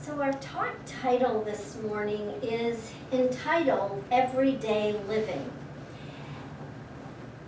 So our talk title this morning is entitled Everyday Living.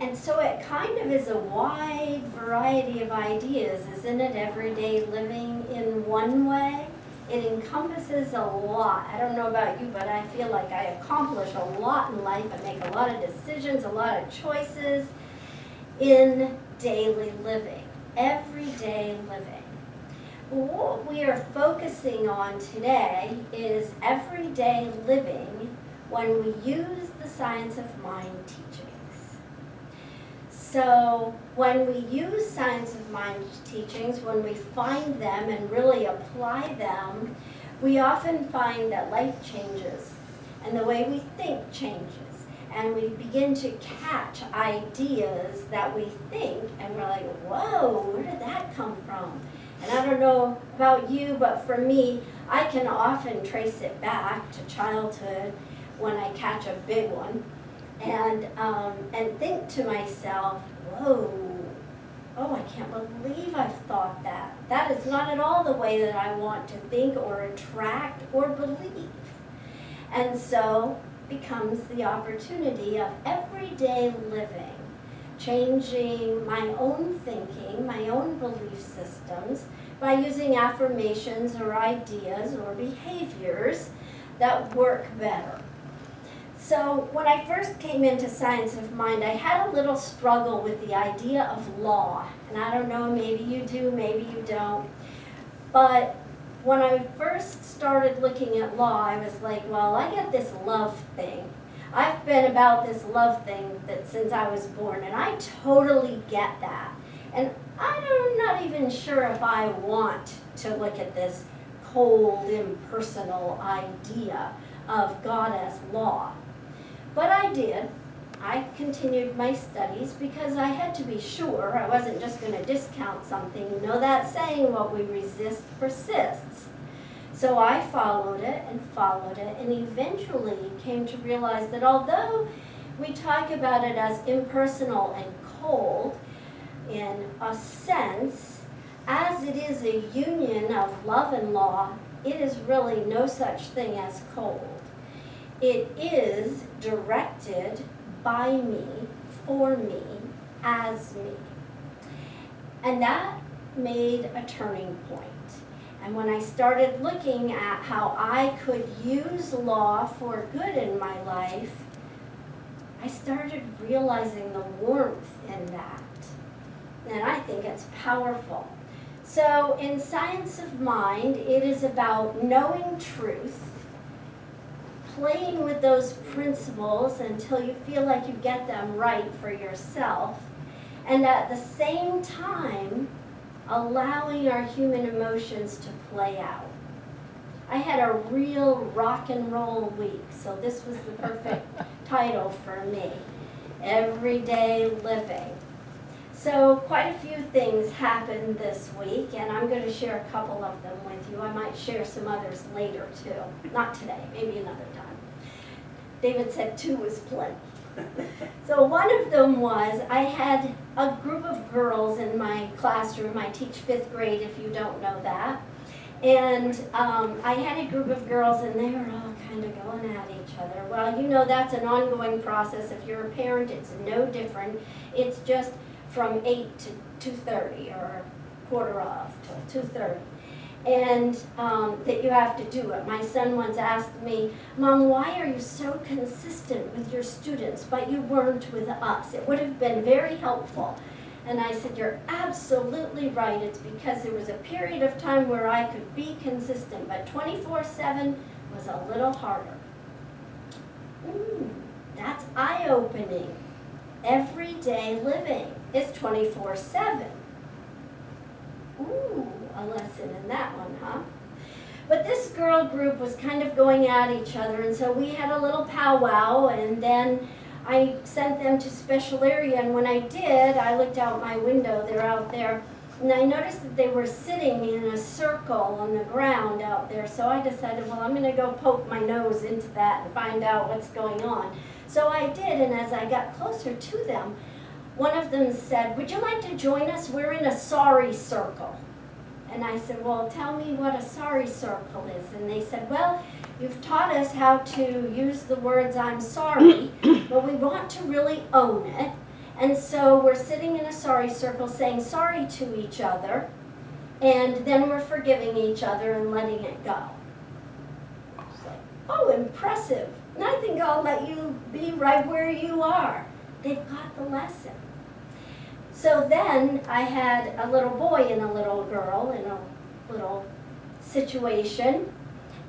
And so it kind of is a wide variety of ideas, isn't it? Everyday living in one way. It encompasses a lot. I don't know about you, but I feel like I accomplish a lot in life. I make a lot of decisions, a lot of choices in daily living, everyday living. What we are focusing on today is everyday living when we use the science of mind teachings. So when we use science of mind teachings, when we find them and really apply them, we often find that life changes and the way we think changes. And we begin to catch ideas that we think and we're like, whoa, where did that come from? And I don't know about you, but for me, I can often trace it back to childhood when I catch a big one and think to myself, whoa, oh, I can't believe I've thought that. That is not at all the way that I want to think or attract or believe. And so becomes the opportunity of everyday living, changing my own thinking, my own belief systems by using affirmations or ideas or behaviors that work better. So when I first came into science of mind, I had a little struggle with the idea of law. And I don't know, maybe you do, maybe you don't. But when I first started looking at law, I was like, well, I get this love thing. I've been about this love thing since I was born, and I totally get that. And I'm not even sure if I want to look at this cold, impersonal idea of God as law. But I did. I continued my studies because I had to be sure I wasn't just going to discount something. You know that saying, what we resist persists. So I followed it, and eventually came to realize that although we talk about it as impersonal and cold, in a sense, as it is a union of love and law, it is really no such thing as cold. It is directed by me, for me, as me. And that made a turning point. And when I started looking at how I could use law for good in my life, I started realizing the warmth in that. And I think it's powerful. So in Science of Mind, it is about knowing truth, playing with those principles until you feel like you get them right for yourself, and at the same time, allowing our human emotions to play out. I had a real rock and roll week, so this was the perfect title for me, Everyday Living. So quite a few things happened this week, and I'm going to share a couple of them with you. I might share some others later too. Not today, maybe another time. David said 2 was plenty. So one of them was, I had a group of girls in my classroom. I teach 5th grade, if you don't know that. And I had a group of girls, and they were all kind of going at each other. Well, you know that's an ongoing process. If you're a parent, it's no different. It's just from 8 to 2:30, or quarter of till 2:30. And that you have to do it. My son once asked me, Mom, why are you so consistent with your students, but you weren't with us? It would have been very helpful. And I said, you're absolutely right. It's because there was a period of time where I could be consistent, but 24/7 was a little harder. That's eye-opening. Everyday living is 24/7. Ooh, a lesson in that one, huh? But this girl group was kind of going at each other, and so we had a little powwow, and then I sent them to special area, and when I did, I looked out my window, they're out there, and I noticed that they were sitting in a circle on the ground out there, so I decided, well, I'm going to go poke my nose into that and find out what's going on. So I did, and as I got closer to them, one of them said, would you like to join us? We're in a sorry circle. And I said, well, tell me what a sorry circle is. And they said, well, you've taught us how to use the words I'm sorry, but we want to really own it. And so we're sitting in a sorry circle saying sorry to each other, and then we're forgiving each other and letting it go. So, oh, impressive. And I think I'll let you be right where you are. They've got the lesson. So then I had a little boy and a little girl in a little situation.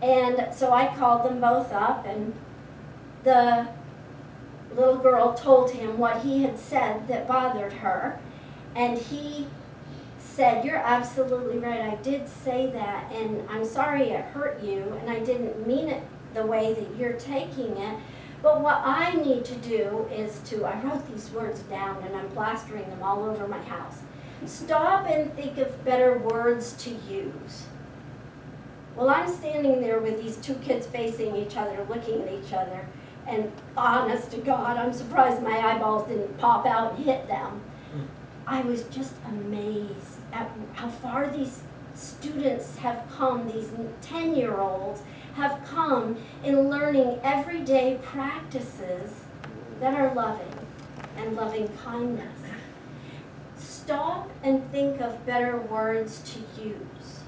And so I called them both up, and the little girl told him what he had said that bothered her. And he said, you're absolutely right, I did say that, and I'm sorry it hurt you, and I didn't mean it the way that you're taking it. But what I need to do is I wrote these words down and I'm plastering them all over my house. Stop and think of better words to use. Well, I'm standing there with these two kids facing each other, looking at each other, and honest to God, I'm surprised my eyeballs didn't pop out and hit them. I was just amazed at how far these students have come, these 10-year-olds have come in learning everyday practices that are loving and loving kindness. Stop and think of better words to use.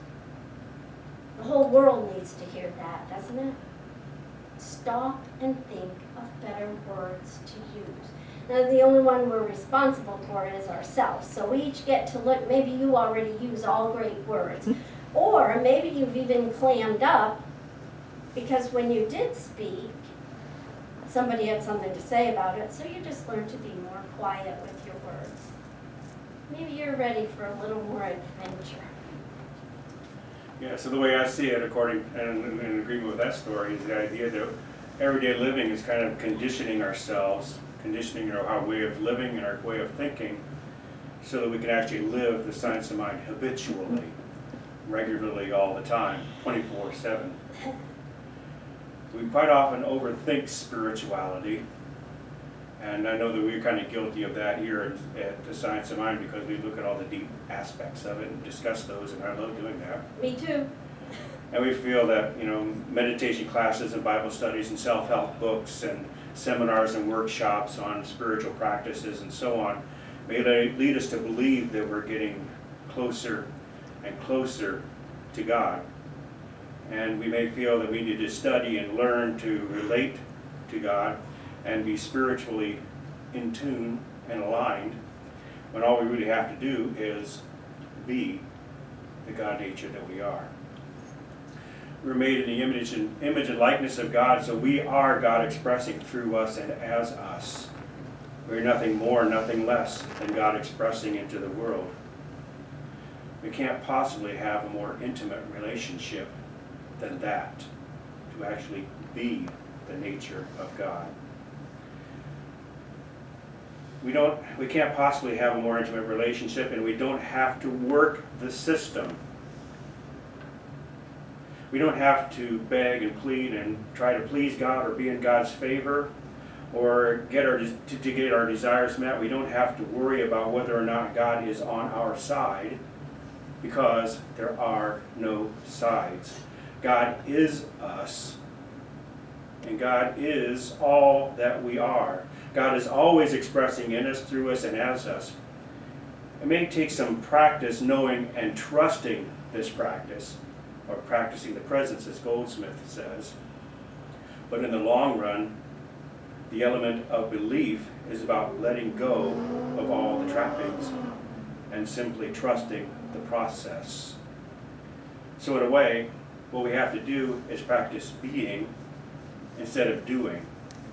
The whole world needs to hear that, doesn't it? Stop and think of better words to use. Now, the only one we're responsible for is ourselves. So we each get to look. Maybe you already use all great words. Or maybe you've even clammed up because when you did speak, somebody had something to say about it, so you just learned to be more quiet with your words. Maybe you're ready for a little more adventure. Yeah, so the way I see it, according and in agreement with that story, is the idea that everyday living is kind of conditioning ourselves, conditioning our way of living and our way of thinking, so that we can actually live the science of mind habitually, regularly, all the time, 24/7. We quite often overthink spirituality, and I know that we're kind of guilty of that here at the Science of Mind, because we look at all the deep aspects of it and discuss those, and I love doing that. Me too. And we feel that, meditation classes and Bible studies and self-help books and seminars and workshops on spiritual practices and so on may lead us to believe that we're getting closer and closer to God. And we may feel that we need to study and learn to relate to God and be spiritually in tune and aligned, when all we really have to do is be the God nature that we are. We're made in the image and likeness of God, so we are God expressing through us and as us. We're nothing more, nothing less than God expressing into the world. We can't possibly have a more intimate relationship than that, to actually be the nature of God. We can't possibly have a more intimate relationship, and we don't have to work the system. We don't have to beg and plead and try to please God or be in God's favor or to get our desires met. We don't have to worry about whether or not God is on our side, because there are no sides. God is us, and God is all that we are. God is always expressing in us, through us, and as us. It may take some practice knowing and trusting this practice, or practicing the presence, as Goldsmith says. But in the long run, the element of belief is about letting go of all the trappings and simply trusting the process. So in a way, what we have to do is practice being instead of doing.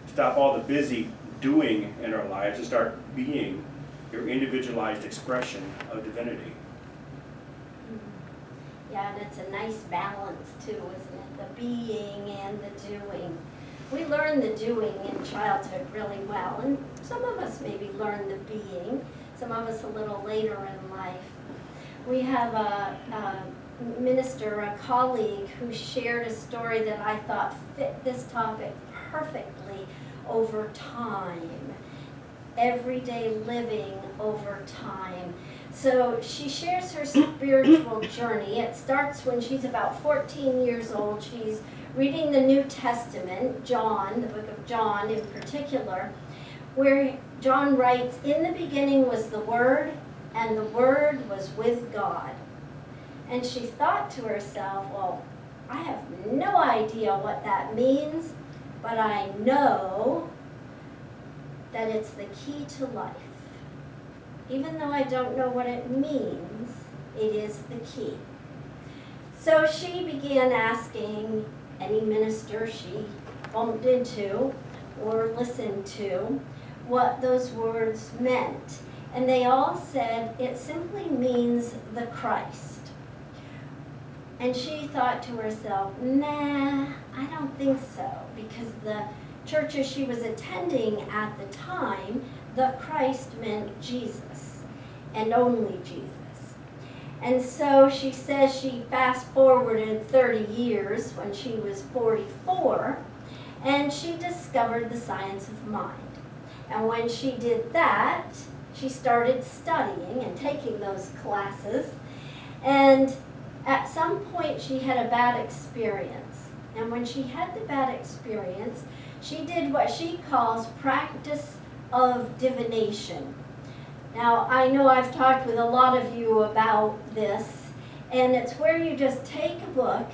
Stop all the busy doing in our lives and start being your individualized expression of divinity. Yeah, and it's a nice balance too, isn't it? The being and the doing. We learn the doing in childhood really well, and some of us maybe learn the being, some of us a little later in life. We have a minister, a colleague, who shared a story that I thought fit this topic perfectly. Over time, everyday living over time. So she shares her spiritual journey. It starts when she's about 14 years old. She's reading the New Testament, John, the book of John in particular, where John writes, "In the beginning was the Word, and the Word was with God." And she thought to herself, well, I have no idea what that means, but I know that it's the key to life. Even though I don't know what it means, it is the key. So she began asking any minister she bumped into or listened to what those words meant. And they all said it simply means the Christ. And she thought to herself, nah, I don't think so, because the churches she was attending at the time, the Christ meant Jesus, and only Jesus. And so she says she fast forwarded 30 years when she was 44, and she discovered the science of mind. And when she did that, she started studying and taking those classes, and at some point she had a bad experience. And when she had the bad experience, she did what she calls practice of divination. Now, I know I've talked with a lot of you about this, and it's where you just take a book,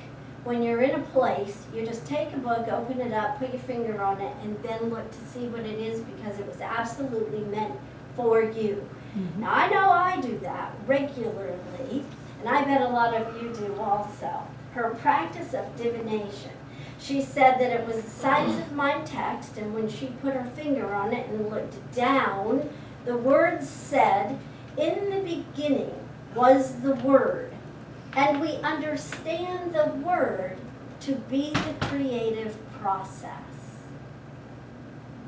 when you're in a place, you just take a book, open it up, put your finger on it, and then look to see what it is, because it was absolutely meant for you. Mm-hmm. Now, I know I do that regularly, and I bet a lot of you do also. Her practice of divination. She said that it was a science of mind text, and when she put her finger on it and looked down, the words said, "In the beginning was the Word," and we understand the Word to be the creative process.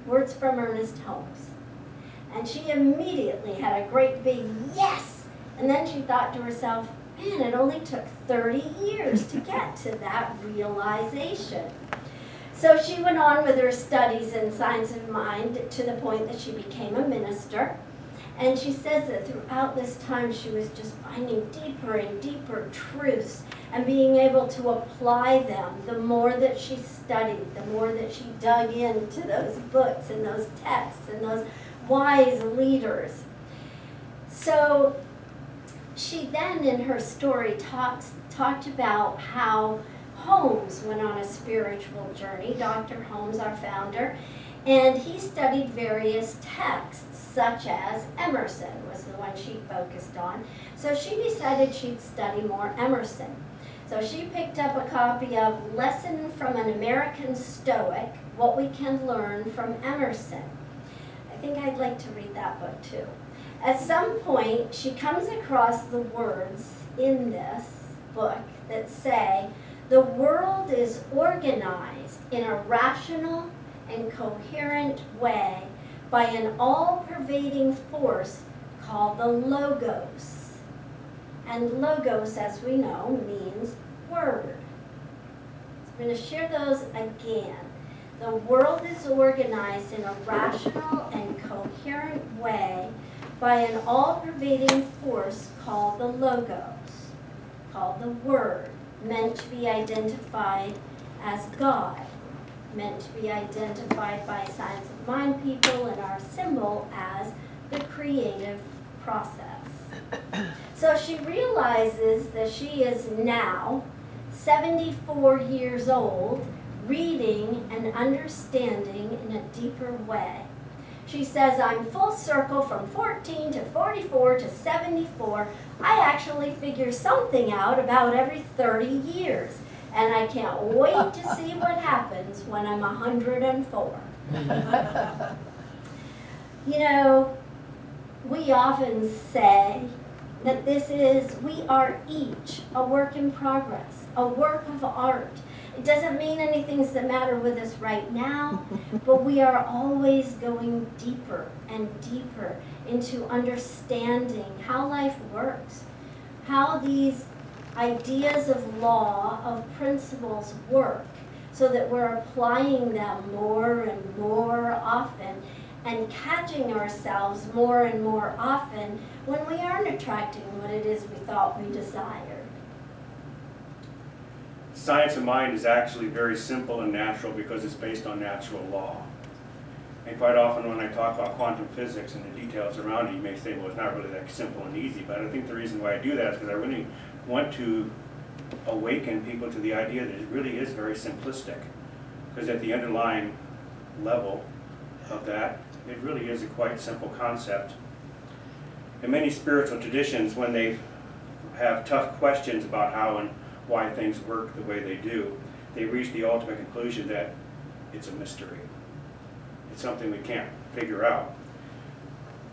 Words from Ernest Holmes. And she immediately had a great big yes, and then she thought to herself, man, it only took 30 years to get to that realization. So she went on with her studies in science of mind to the point that she became a minister. And she says that throughout this time she was just finding deeper and deeper truths and being able to apply them. The more that she studied, the more that she dug into those books and those texts and those wise leaders. So she then, in her story, talked about how Holmes went on a spiritual journey. Dr. Holmes, our founder, and he studied various texts, such as Emerson was the one she focused on. So she decided she'd study more Emerson. So she picked up a copy of Lesson from an American Stoic, What We Can Learn from Emerson. I think I'd like to read that book too. At some point, she comes across the words in this book that say, the world is organized in a rational and coherent way by an all-pervading force called the Logos. And Logos, as we know, means word. So I'm going to share those again. The world is organized in a rational and coherent way by an all-pervading force called the Logos, called the Word, meant to be identified as God, meant to be identified by science of mind people, and our symbol as the creative process. So she realizes that she is now 74 years old, reading and understanding in a deeper way. She says, I'm full circle from 14 to 44 to 74. I actually figure something out about every 30 years. And I can't wait to see what happens when I'm 104. You know, we often say that we are each a work in progress, a work of art. It doesn't mean anything's the matter with us right now, but we are always going deeper and deeper into understanding how life works, how these ideas of law, of principles work, so that we're applying them more and more often. and catching ourselves more and more often when we aren't attracting what it is we thought we desired. Science of mind is actually very simple and natural because it's based on natural law. And quite often when I talk about quantum physics and the details around it, you may say, well, it's not really that simple and easy, but I think the reason why I do that is because I really want to awaken people to the idea that it really is very simplistic. Because at the underlying level of that, it really is a quite simple concept. In many spiritual traditions, when they have tough questions about how and why things work the way they do, they reach the ultimate conclusion that it's a mystery. It's something we can't figure out.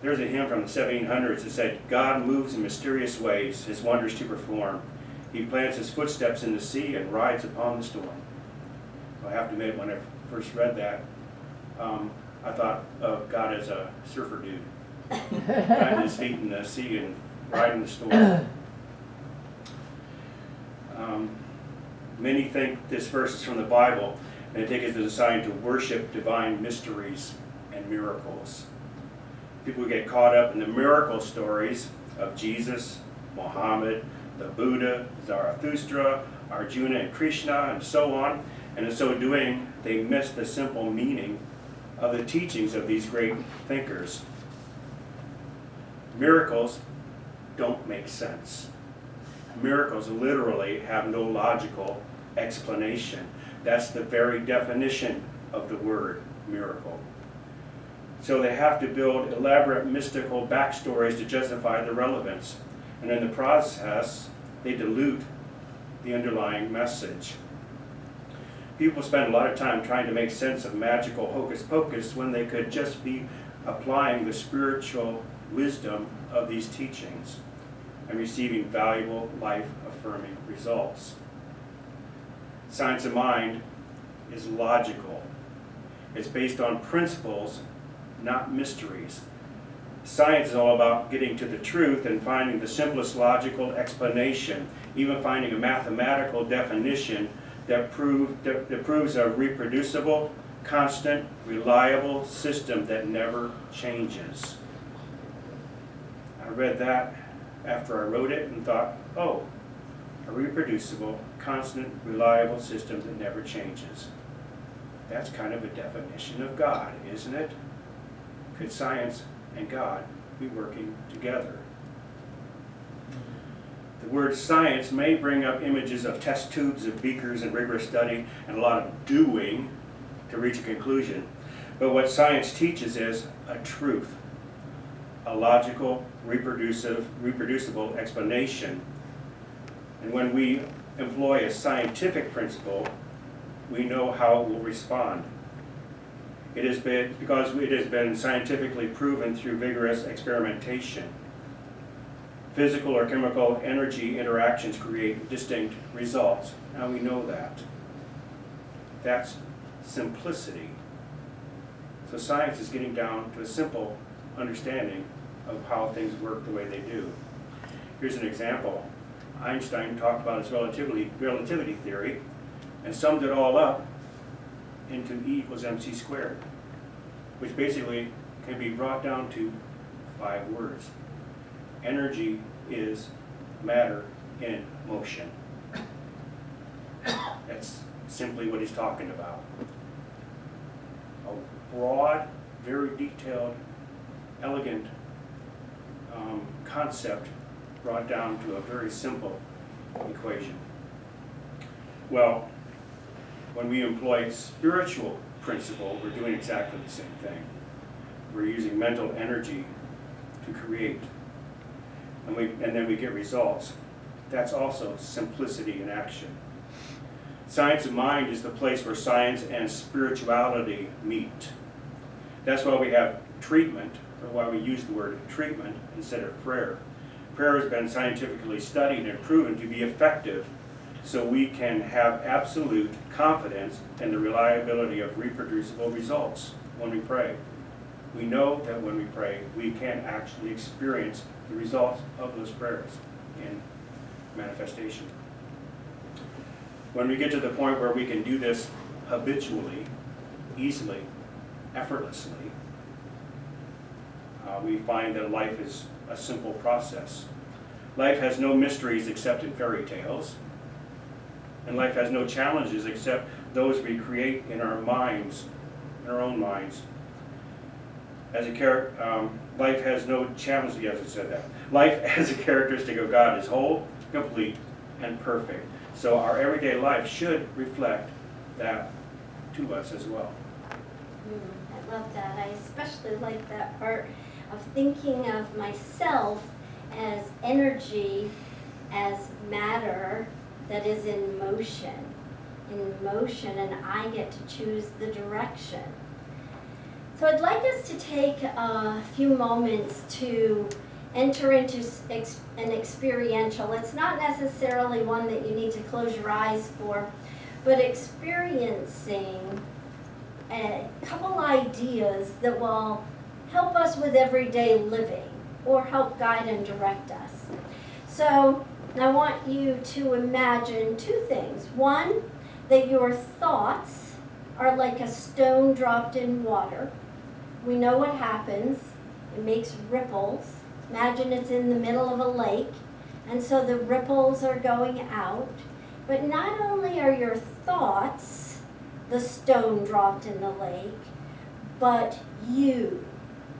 There's a hymn from the 1700s that said, God moves in mysterious ways, his wonders to perform. He plants his footsteps in the sea and rides upon the storm. I have to admit, when I first read that, I thought of God as a surfer dude, riding his feet in the sea and riding the storm. Many think this verse is from the Bible, and they take it as a sign to worship divine mysteries and miracles. People get caught up in the miracle stories of Jesus, Muhammad, the Buddha, Zarathustra, Arjuna and Krishna, and so on. And in so doing, they miss the simple meaning of the teachings of these great thinkers. Miracles don't make sense. Miracles literally have no logical explanation. That's the very definition of the word miracle. So they have to build elaborate mystical backstories to justify the relevance. And in the process, they dilute the underlying message. People spend a lot of time trying to make sense of magical hocus pocus when they could just be applying the spiritual wisdom of these teachings and receiving valuable life-affirming results. Science of mind is logical. It's based on principles, not mysteries. Science is all about getting to the truth and finding the simplest logical explanation, even finding a mathematical definition that proves a reproducible, constant, reliable system that never changes. I read that after I wrote it and thought, oh, a reproducible, constant, reliable system that never changes. That's kind of a definition of God, isn't it? Could science and God be working together? The word science may bring up images of test tubes, of beakers, and rigorous study, and a lot of doing to reach a conclusion. But what science teaches is a truth, a logical, reproducible explanation. And when we employ a scientific principle, we know how it will respond. It has been, because it has been scientifically proven through vigorous experimentation. Physical or chemical energy interactions create distinct results. Now we know that. That's simplicity. So science is getting down to a simple understanding of how things work the way they do. Here's an example. Einstein talked about his relativity theory and summed it all up into E equals mc squared, which basically can be brought down to 5 words. Energy is matter in motion. That's simply what he's talking about. A broad, very detailed, elegant concept brought down to a very simple equation. Well, when we employ spiritual principle, we're doing exactly the same thing. We're using mental energy to create, and then we get results. That's also simplicity in action. Science of mind is the place where science and spirituality meet. That's why we have treatment, or why we use the word treatment instead of prayer. Prayer has been scientifically studied and proven to be effective, so we can have absolute confidence in the reliability of reproducible results when we pray. We know that when we pray, we can actually experience the results of those prayers in manifestation. When we get to the point where we can do this habitually, easily, effortlessly, we find that life is a simple process. Life has no mysteries except in fairy tales, and life has no challenges except those we create in our minds, in our own minds. Life has no challenges, yes, I said that. Life as a characteristic of God is whole, complete, and perfect. So our everyday life should reflect that to us as well. I love that. I especially like that part of thinking of myself as energy, as matter that is in motion, and I get to choose the direction. So I'd like us to take a few moments to enter into an experiential. It's not necessarily one that you need to close your eyes for, but experiencing a couple ideas that will help us with everyday living or help guide and direct us. So I want you to imagine two things. One, that your thoughts are like a stone dropped in water. We know what happens. It makes ripples. Imagine it's in the middle of a lake, and so the ripples are going out. But not only are your thoughts the stone dropped in the lake, but you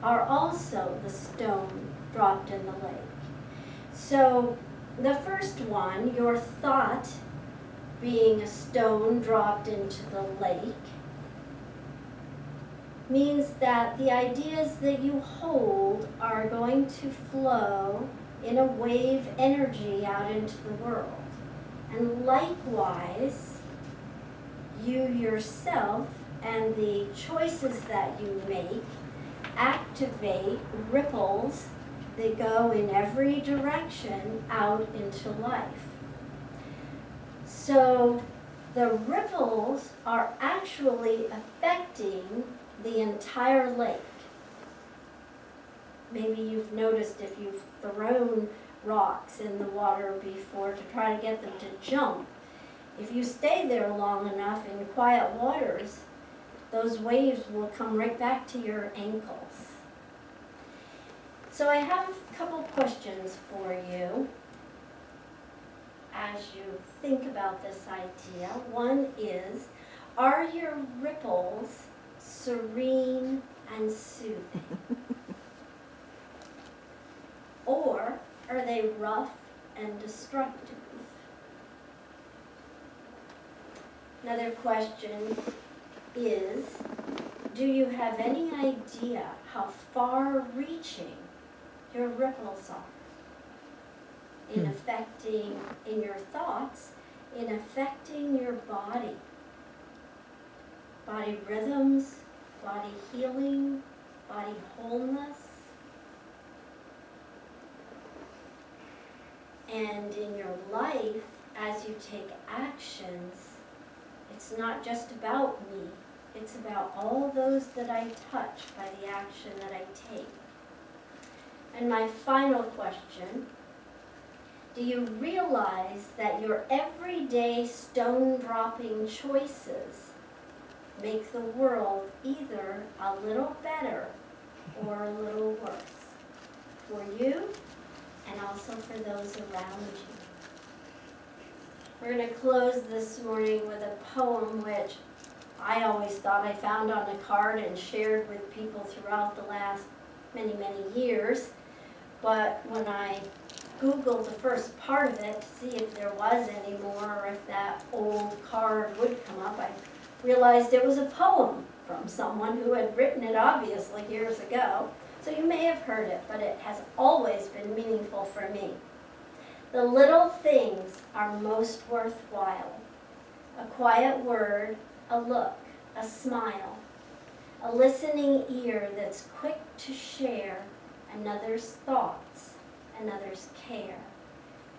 are also the stone dropped in the lake. So the first one, your thought being a stone dropped into the lake, means that the ideas that you hold are going to flow in a wave energy out into the world. And likewise, you yourself and the choices that you make activate ripples that go in every direction out into life. So the ripples are actually affecting the entire lake. Maybe you've noticed if you've thrown rocks in the water before to try to get them to jump, if you stay there long enough in quiet waters, those waves will come right back to your ankles. So I have a couple questions for you as you think about this idea. One is, are your ripples serene and soothing? Or are they rough and destructive? Another question is, do you have any idea how far-reaching your ripples are in affecting, in your thoughts, in affecting your body? Body rhythms, body healing, body wholeness. And in your life, as you take actions, it's not just about me. It's about all those that I touch by the action that I take. And my final question, do you realize that your everyday stone-dropping choices make the world either a little better or a little worse for you and also for those around you? We're going to close this morning with a poem which I always thought I found on a card and shared with people throughout the last many, many years. But when I Googled the first part of it to see if there was any more or if that old card would come up, I realized it was a poem from someone who had written it obviously years ago. So you may have heard it, but it has always been meaningful for me. The little things are most worthwhile. A quiet word, a look, a smile, a listening ear that's quick to share another's thoughts, another's care.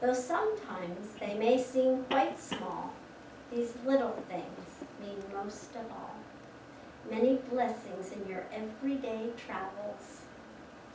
Though sometimes they may seem quite small, these little things mean most of all. Many blessings in your everyday travels.